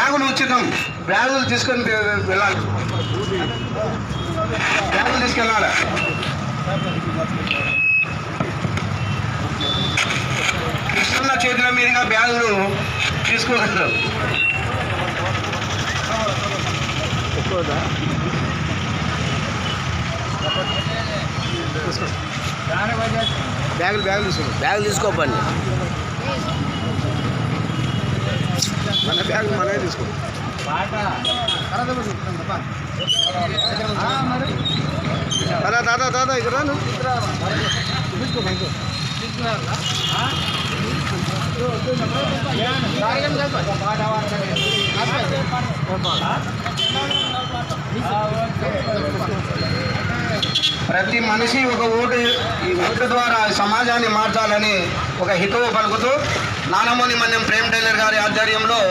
బ్యాగులు ఉచితం. బ్యాగులు తీసుకొని వెళ్ళాలి. బ్యాగులు తీసుకెళ్ళాలి. ఇస్తున్న చేతుల మీదుగా బ్యాగులు తీసుకోగలరు. బ్యాగులు తీసుకోపండి. మన బ్యాగులు మనమే తీసుకో. దాదా ఇక్కడ ప్రతి మనిషి ఒక ఓటు, ఈ ఓటు ద్వారా సమాజాన్ని మార్చాలని ఒక హితవు పలుకుతూ నానమోని మన్యం ప్రేమ్ టైలర్ గారి ఆధ్వర్యంలో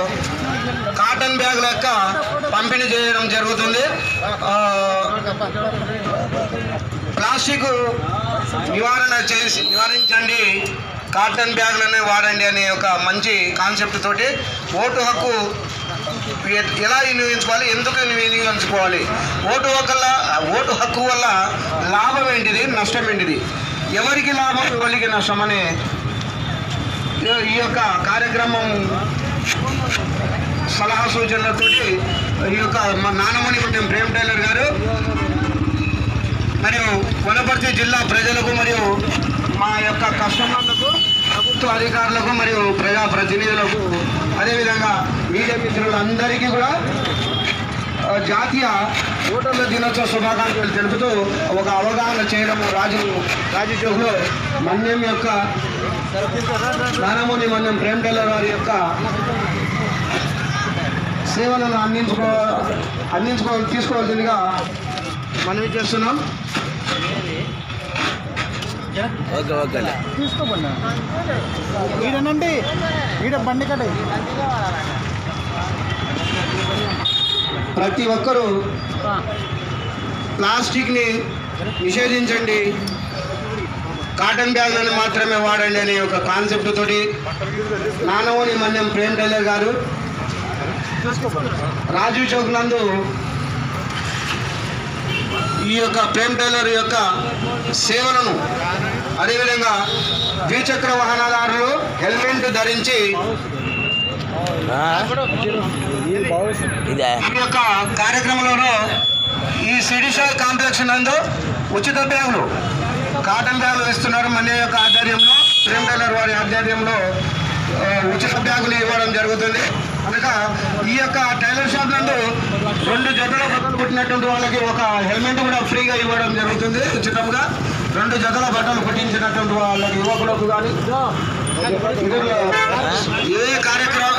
కాటన్ బ్యాగుల యొక్క పంపిణీ చేయడం జరుగుతుంది. ప్లాస్టిక్ నివారించండి, కాటన్ బ్యాగులనే వాడండి అనే ఒక మంచి కాన్సెప్ట్ తోటి ఓటు హక్కు ఎలా వినియోగించుకోవాలి, ఎందుకు వినియోగించుకోవాలి, ఓటు హక్కు వల్ల లాభం ఏంటిది, నష్టం ఏంటిది, ఎవరికి లాభం ఎవరికి నష్టం అనే ఈ యొక్క కార్యక్రమం సలహా సూచనలతోటి ఈ యొక్క నానమోని మన్యం ప్రేమ్ టైలర్ గారు మరియు వనపర్తి జిల్లా ప్రజలకు మరియు మా యొక్క కస్టమర్లకు, ప్రభుత్వ అధికారులకు మరియు ప్రజాప్రతినిధులకు, అదేవిధంగా మీడియా మిత్రులందరికీ కూడా జాతీయ ఓటర్ల దినోత్సవ శుభాకాంక్షలు తెలుపుతూ ఒక అవగాహన చేయడం రాజచౌక్లో మన్యం యొక్క నానమోని మన్యం ప్రేమ్ టైలర్ వారి యొక్క సేవలను తీసుకోవాల్సిందిగా మనవి చేస్తున్నాం. తీసుకోబండి ఈడనండి, ఈడ బండి కట్ట. ప్రతి ఒక్కరూ ప్లాస్టిక్ని నిషేధించండి, కాటన్ బ్యాగులను మాత్రమే వాడండి అనే ఒక కాన్సెప్ట్ తోటి నానమోని మన్యం ప్రేమ్ టైలర్ గారు రాజీవ్ చౌక్ నందు ఈ యొక్క ప్రేమ్ టైలర్ యొక్క సేవలను, అదేవిధంగా ద్విచక్ర వాహనదారులు హెల్మెట్ ధరించి ఈ యొక్క కార్యక్రమంలో ఈ సిడిషా కాంప్లెక్స్ నందు ఉచిత బ్యాగులు, కాటన్ బ్యాగులు ఇస్తున్నారు. మన యొక్క ఆధ్వర్యంలో, ప్రేమ్ టైలర్ వారి ఆధ్వర్యంలో ఉచిత బ్యాగులు ఇవ్వడం జరుగుతుంది. అనగా ఈ యొక్క టైలర్ షాప్ నందు 2 జతల బట్టలు కుట్టినటువంటి వాళ్ళకి ఒక హెల్మెట్ కూడా ఫ్రీగా ఇవ్వడం జరుగుతుంది. ఉచితంగా 2 జతల బట్టలు కుట్టించినటువంటి వాళ్ళకి యువకులకు కానీ ఏ కార్యక్రమం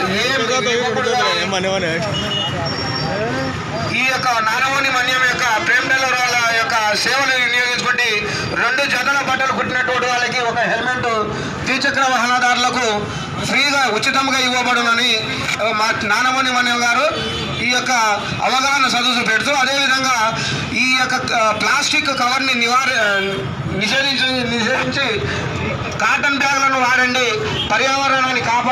ఈ యొక్క నానమోని మన్యం యొక్క ప్రేమ్ టైలర్ వాళ్ళ యొక్క సేవలు వినియోగించుకుంటే 2 జతల బట్టలు కుట్టినటువంటి వాళ్ళకి ఒక హెల్మెట్ ద్విచక్ర వాహనదారులకు ఫ్రీగా ఉచితంగా ఇవ్వబడునని మా నానమోని మన్యం గారు ఈ యొక్క అవగాహన సదస్సు పెడుతూ, అదేవిధంగా ఈ యొక్క ప్లాస్టిక్ కవర్ని నిషేధించి కాటన్ బ్యాగులను వాడండి, పర్యావరణాన్ని కాపాడు.